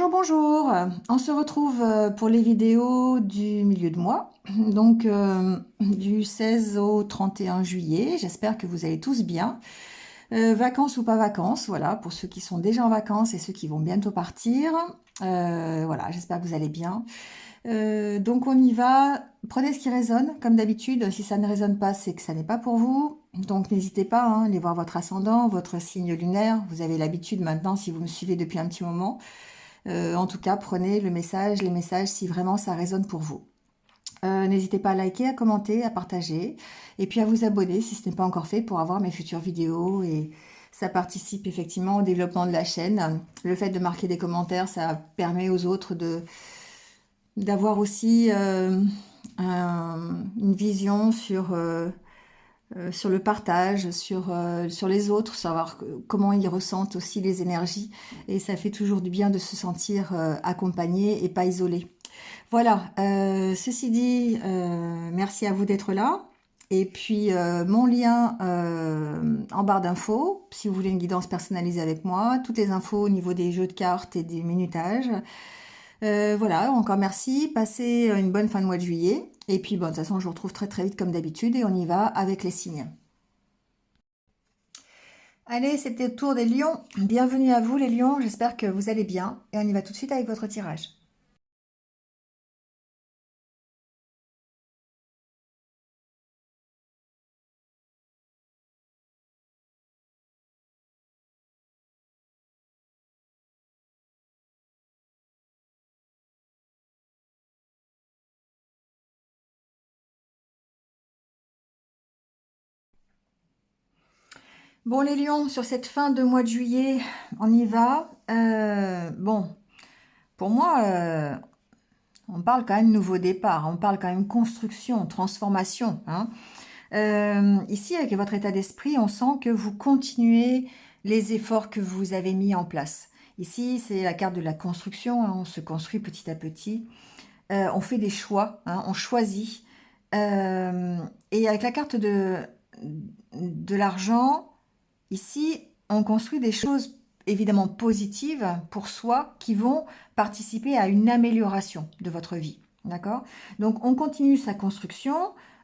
Bonjour, bonjour. On se retrouve pour les vidéos du milieu de mois, donc du 16 au 31 juillet. J'espère que vous allez tous bien. Vacances ou pas vacances, voilà, pour ceux qui sont déjà en vacances et ceux qui vont bientôt partir. Voilà, j'espère que vous allez bien. Donc on y va. Prenez ce qui résonne, comme d'habitude. Si ça ne résonne pas, c'est que ça n'est pas pour vous. Donc n'hésitez pas, hein, allez voir votre ascendant, votre signe lunaire. Vous avez l'habitude maintenant, si vous me suivez depuis un petit moment. En tout cas, prenez le message, les messages si vraiment ça résonne pour vous. N'hésitez pas à liker, à commenter, à partager et puis à vous abonner si ce n'est pas encore fait pour avoir mes futures vidéos et ça participe effectivement au développement de la chaîne. Le fait de marquer des commentaires, ça permet aux autres d'avoir aussi une vision sur le partage, sur les autres, savoir comment ils ressentent aussi les énergies. Et ça fait toujours du bien de se sentir accompagné et pas isolé. Voilà, ceci dit, merci à vous d'être là. Et puis, mon lien en barre d'infos, si vous voulez une guidance personnalisée avec moi, toutes les infos au niveau des jeux de cartes et des minutages. Voilà, encore merci. Passez une bonne fin de mois de juillet. Et puis, bon, de toute façon, je vous retrouve très très vite comme d'habitude et on y va avec les signes. Allez, c'était le tour des lions. Bienvenue à vous les lions, j'espère que vous allez bien. Et on y va tout de suite avec votre tirage. Bon les lions, sur cette fin de mois de juillet, on y va. Bon, pour moi, on parle quand même nouveau départ, on parle quand même construction, transformation, hein. Ici, avec votre état d'esprit, on sent que vous continuez les efforts que vous avez mis en place. Ici, c'est la carte de la construction, hein, on se construit petit à petit. On fait des choix, hein, on choisit. Euh, et avec la carte de l'argent, ici, on construit des choses évidemment positives pour soi qui vont participer à une amélioration de votre vie. D'accord? Donc, on continue sa construction.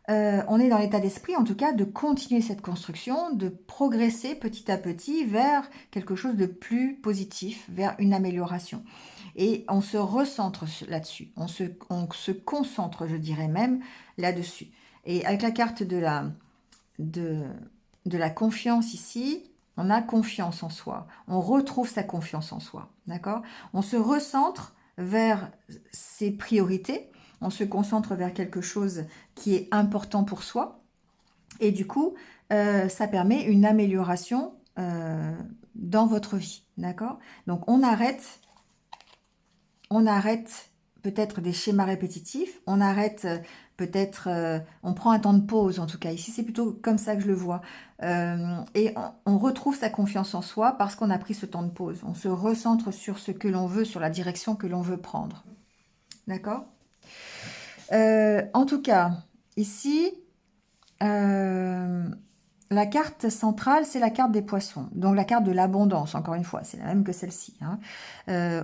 On est dans l'état d'esprit, en tout cas, de continuer cette construction, de progresser petit à petit vers quelque chose de plus positif, vers une amélioration. Et on se recentre là-dessus, on se concentre, je dirais même, là-dessus. Et avec la carte de, de la confiance ici, on a confiance en soi. On retrouve sa confiance en soi. D'accord? On se recentre vers ses priorités. On se concentre vers quelque chose qui est important pour soi. Et du coup, ça permet une amélioration dans votre vie. D'accord? Donc, on arrête peut-être des schémas répétitifs, on arrête peut-être, on prend un temps de pause en tout cas. Ici, c'est plutôt comme ça que je le vois. Et on retrouve sa confiance en soi parce qu'on a pris ce temps de pause. On se recentre sur ce que l'on veut, sur la direction que l'on veut prendre. D'accord? En tout cas, ici, euh, la carte centrale, c'est la carte des poissons, donc la carte de l'abondance, encore une fois, c'est la même que celle-ci, hein.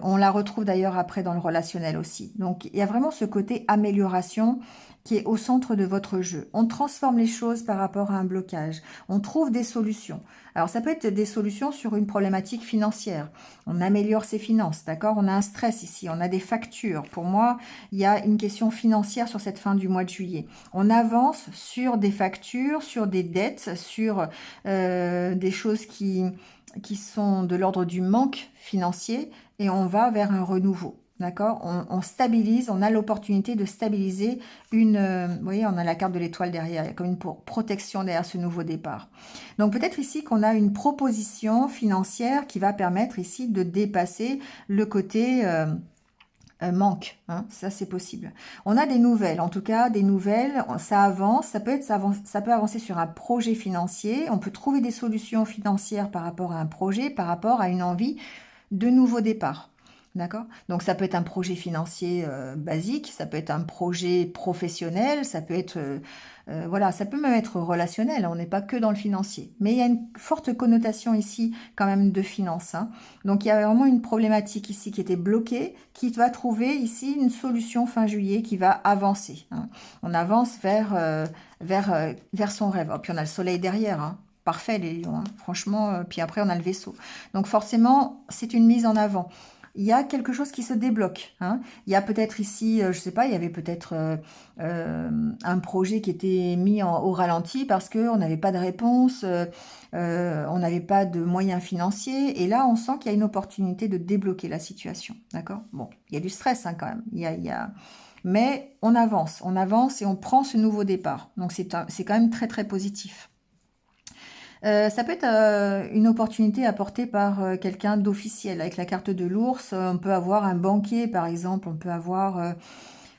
On la retrouve d'ailleurs après dans le relationnel aussi. Donc il y a vraiment ce côté amélioration qui est au centre de votre jeu. On transforme les choses par rapport à un blocage. On trouve des solutions. Alors ça peut être des solutions sur une problématique financière. On améliore ses finances, d'accord? On a un stress ici, on a des factures. Pour moi, il y a une question financière sur cette fin du mois de juillet. On avance sur des factures, sur des dettes, sur des choses qui sont de l'ordre du manque financier et on va vers un renouveau. D'accord? On stabilise, on a l'opportunité de stabiliser vous voyez, on a la carte de l'étoile derrière, il y a comme une protection derrière ce nouveau départ. Donc peut-être ici qu'on a une proposition financière qui va permettre ici de dépasser le côté manque, hein, ça c'est possible. On a des nouvelles, en tout cas des nouvelles, ça avance, ça peut avancer sur un projet financier, on peut trouver des solutions financières par rapport à un projet, par rapport à une envie de nouveau départ. D'accord? Donc ça peut être un projet financier basique, ça peut être un projet professionnel, ça peut être voilà, ça peut même être relationnel, hein, on n'est pas que dans le financier. Mais il y a une forte connotation ici quand même de finance, hein. Donc il y a vraiment une problématique ici qui était bloquée, qui va trouver ici une solution fin juillet qui va avancer, hein. On avance vers son rêve. Oh, puis on a le soleil derrière, hein. Parfait les lions, hein. Franchement, puis après on a le vaisseau. Donc forcément, c'est une mise en avant. Il y a quelque chose qui se débloque, hein. Il y a peut-être ici, je sais pas, il y avait peut-être un projet qui était mis au ralenti parce qu'on n'avait pas de réponse, on n'avait pas de moyens financiers. Et là, on sent qu'il y a une opportunité de débloquer la situation. D'accord? Bon, il y a du stress hein, quand même. Mais on avance et on prend ce nouveau départ. Donc c'est quand même très très positif. Ça peut être une opportunité apportée par quelqu'un d'officiel. Avec la carte de l'ours, on peut avoir un banquier, par exemple, on peut avoir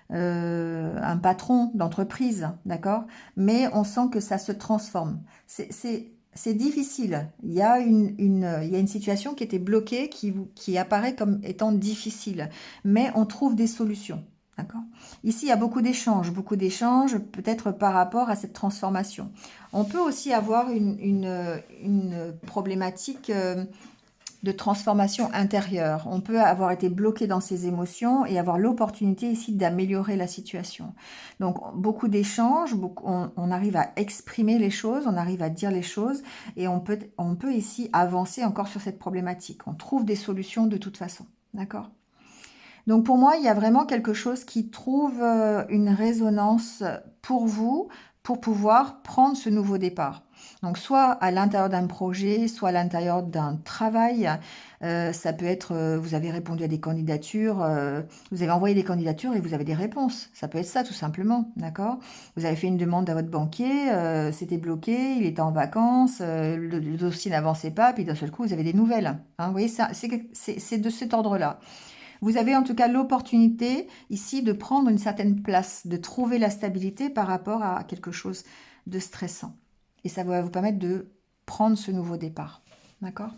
un patron d'entreprise, d'accord? Mais on sent que ça se transforme. C'est difficile. Il y a une situation qui était bloquée, qui apparaît comme étant difficile. Mais on trouve des solutions. D'accord? Ici, il y a beaucoup d'échanges, peut-être par rapport à cette transformation. On peut aussi avoir une problématique de transformation intérieure. On peut avoir été bloqué dans ses émotions et avoir l'opportunité ici d'améliorer la situation. Donc, beaucoup d'échanges, on arrive à exprimer les choses, on arrive à dire les choses et on peut ici avancer encore sur cette problématique. On trouve des solutions de toute façon. D'accord? Donc pour moi, il y a vraiment quelque chose qui trouve une résonance pour vous, pour pouvoir prendre ce nouveau départ. Donc soit à l'intérieur d'un projet, soit à l'intérieur d'un travail. Ça peut être, vous avez répondu à des candidatures, vous avez envoyé des candidatures et vous avez des réponses. Ça peut être ça tout simplement, d'accord? Vous avez fait une demande à votre banquier, c'était bloqué, il était en vacances, le dossier n'avançait pas, puis d'un seul coup, vous avez des nouvelles, hein. Vous voyez, c'est de cet ordre-là. Vous avez en tout cas l'opportunité ici de prendre une certaine place, de trouver la stabilité par rapport à quelque chose de stressant. Et ça va vous permettre de prendre ce nouveau départ. D'accord?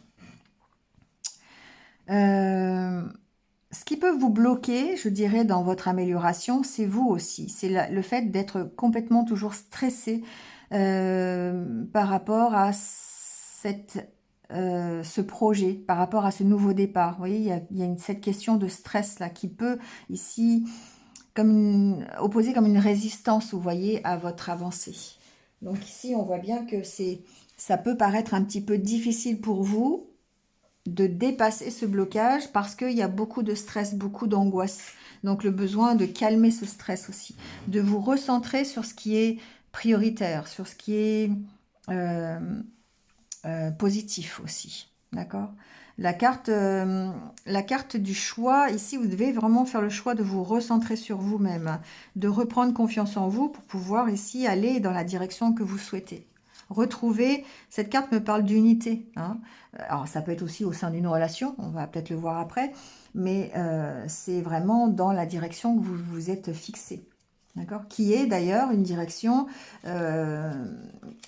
Ce qui peut vous bloquer, je dirais, dans votre amélioration, c'est vous aussi. C'est le fait d'être complètement toujours stressé par rapport à ce projet, par rapport à ce nouveau départ. Vous voyez, il y a cette question de stress là qui peut ici opposer comme une résistance, vous voyez, à votre avancée. Donc ici, on voit bien que ça peut paraître un petit peu difficile pour vous de dépasser ce blocage parce qu'il y a beaucoup de stress, beaucoup d'angoisse. Donc le besoin de calmer ce stress aussi, de vous recentrer sur ce qui est prioritaire, sur ce qui est euh, positif aussi. D'accord? La carte du choix, ici, vous devez vraiment faire le choix de vous recentrer sur vous-même, de reprendre confiance en vous pour pouvoir ici aller dans la direction que vous souhaitez. Retrouver, cette carte me parle d'unité, hein. Alors, ça peut être aussi au sein d'une relation, on va peut-être le voir après, mais c'est vraiment dans la direction que vous vous êtes fixé. D'accord? Qui est d'ailleurs une direction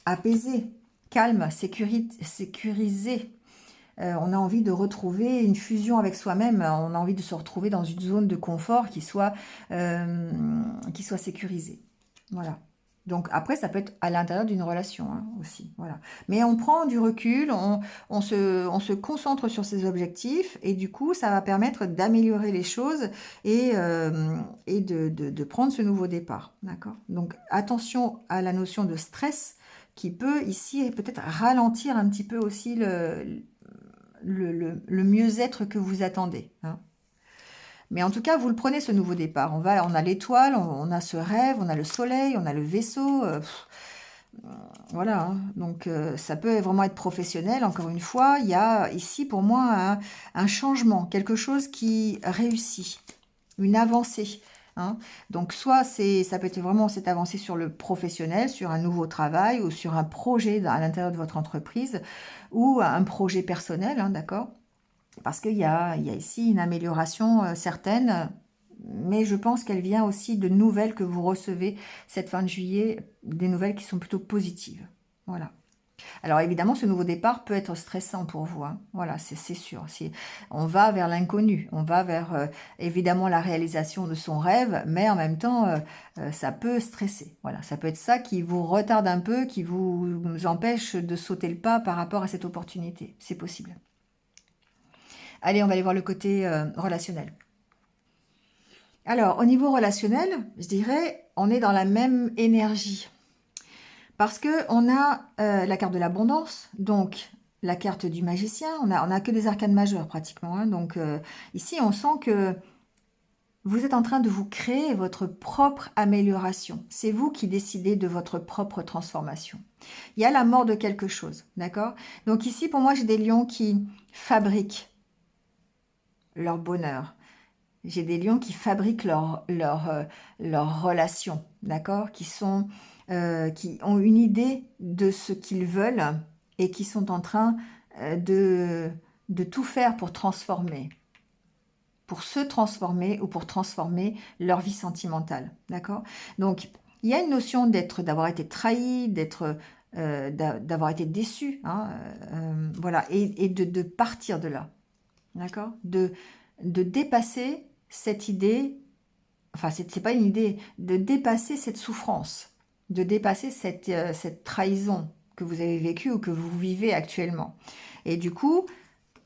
apaisée, calme, sécurisée. On a envie de retrouver une fusion avec soi-même, on a envie de se retrouver dans une zone de confort qui soit sécurisée. Voilà. Donc après, ça peut être à l'intérieur d'une relation hein, aussi. Voilà. Mais on prend du recul, on se concentre sur ses objectifs et du coup, ça va permettre d'améliorer les choses et de prendre ce nouveau départ. D'accord? Donc attention à la notion de stress qui peut ici peut-être ralentir un petit peu aussi le mieux-être que vous attendez, hein. Mais en tout cas, vous le prenez ce nouveau départ. On a l'étoile, on a ce rêve, on a le soleil, on a le vaisseau. Voilà, hein. Donc ça peut vraiment être professionnel. Encore une fois, il y a ici pour moi un changement, quelque chose qui réussit, une avancée, hein. Donc soit ça peut être vraiment cette avancée sur le professionnel, sur un nouveau travail ou sur un projet à l'intérieur de votre entreprise ou un projet personnel, hein, d'accord? Parce qu'il y a ici une amélioration certaine, mais je pense qu'elle vient aussi de nouvelles que vous recevez cette fin de juillet, des nouvelles qui sont plutôt positives. Voilà. Alors évidemment, ce nouveau départ peut être stressant pour vous, hein. Voilà, c'est sûr. On va vers l'inconnu, on va vers évidemment la réalisation de son rêve, mais en même temps, ça peut stresser. Voilà, ça peut être ça qui vous retarde un peu, qui vous empêche de sauter le pas par rapport à cette opportunité. C'est possible. Allez, on va aller voir le côté relationnel. Alors, au niveau relationnel, je dirais, on est dans la même énergie. Parce que on a la carte de l'abondance, donc la carte du magicien, on a que des arcanes majeures pratiquement, hein. Donc ici, on sent que vous êtes en train de vous créer votre propre amélioration. C'est vous qui décidez de votre propre transformation. Il y a la mort de quelque chose, d'accord? Donc ici, pour moi, j'ai des lions qui fabriquent leur bonheur. J'ai des lions qui fabriquent leur relation, d'accord? Qui ont une idée de ce qu'ils veulent et qui sont en train de tout faire pour transformer, pour se transformer ou pour transformer leur vie sentimentale, d'accord? Donc, il y a une notion d'avoir été trahi, d'avoir été déçu, hein, voilà, et de partir de là, d'accord? De dépasser cette idée, enfin, c'est pas une idée, de dépasser cette souffrance, de dépasser cette trahison que vous avez vécue ou que vous vivez actuellement. Et du coup,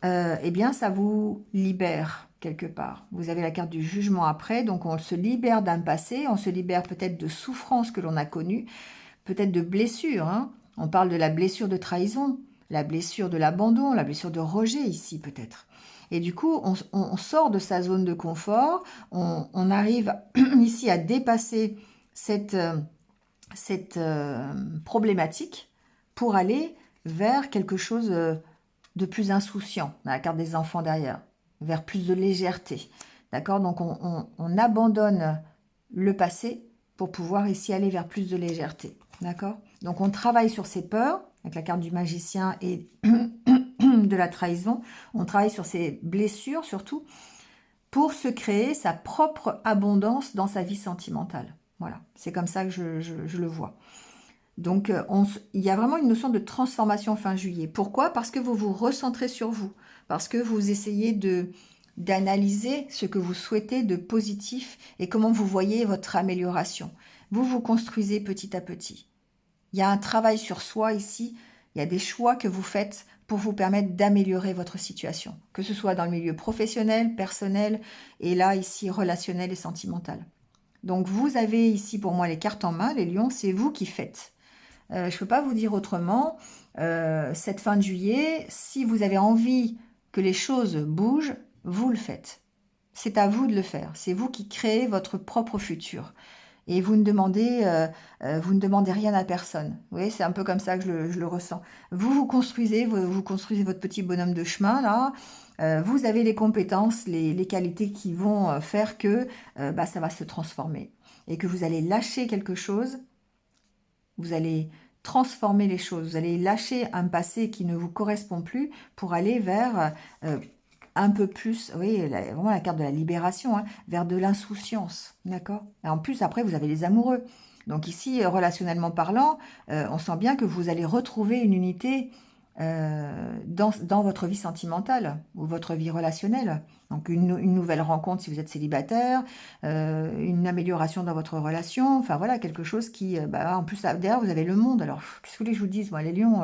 eh bien, ça vous libère quelque part. Vous avez la carte du jugement après, donc on se libère d'un passé, on se libère peut-être de souffrances que l'on a connues, peut-être de blessures, hein. On parle de la blessure de trahison, la blessure de l'abandon, la blessure de rejet ici peut-être. Et du coup, on sort de sa zone de confort, on arrive ici à dépasser cette problématique pour aller vers quelque chose de plus insouciant, la carte des enfants derrière, vers plus de légèreté. D'accord? Donc on abandonne le passé pour pouvoir ici aller vers plus de légèreté. D'accord? Donc on travaille sur ses peurs, avec la carte du magicien et de la trahison. On travaille sur ses blessures surtout, pour se créer sa propre abondance dans sa vie sentimentale. Voilà, c'est comme ça que je le vois. Donc, il y a vraiment une notion de transformation fin juillet. Pourquoi? Parce que vous vous recentrez sur vous, parce que vous essayez d'analyser ce que vous souhaitez de positif et comment vous voyez votre amélioration. Vous vous construisez petit à petit. Il y a un travail sur soi ici, il y a des choix que vous faites pour vous permettre d'améliorer votre situation, que ce soit dans le milieu professionnel, personnel, et là, ici, relationnel et sentimental. Donc, vous avez ici, pour moi, les cartes en main, les lions, c'est vous qui faites. Je ne peux pas vous dire autrement. Cette fin de juillet, si vous avez envie que les choses bougent, vous le faites. C'est à vous de le faire. C'est vous qui créez votre propre futur. Et vous ne demandez rien à personne. Vous voyez, c'est un peu comme ça que je le ressens. Vous construisez votre petit bonhomme de chemin là. Vous avez les compétences, les qualités qui vont faire que ça va se transformer et que vous allez lâcher quelque chose. Vous allez transformer les choses. Vous allez lâcher un passé qui ne vous correspond plus pour aller vers un peu plus, oui, vraiment la carte de la libération, hein, vers de l'insouciance, d'accord? Et en plus, après, vous avez les amoureux. Donc ici, relationnellement parlant, on sent bien que vous allez retrouver une unité dans votre vie sentimentale ou votre vie relationnelle. Donc une nouvelle rencontre si vous êtes célibataire, une amélioration dans votre relation, enfin voilà, quelque chose qui, en plus, derrière, vous avez le monde. Alors, qu'est-ce que vous voulez que je vous dise, moi, les lions...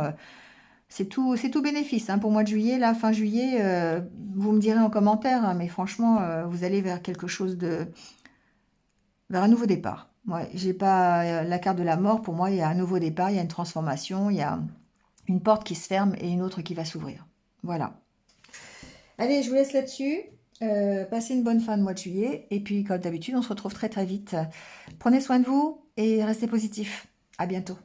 c'est tout bénéfice, hein, pour le mois de juillet, là, fin juillet, vous me direz en commentaire, hein, mais franchement, vous allez vers quelque chose vers un nouveau départ. Ouais, j'ai pas la carte de la mort, pour moi, il y a un nouveau départ, il y a une transformation, il y a une porte qui se ferme et une autre qui va s'ouvrir. Voilà. Allez, je vous laisse là-dessus. Passez une bonne fin de mois de juillet. Et puis, comme d'habitude, on se retrouve très très vite. Prenez soin de vous et restez positifs. À bientôt.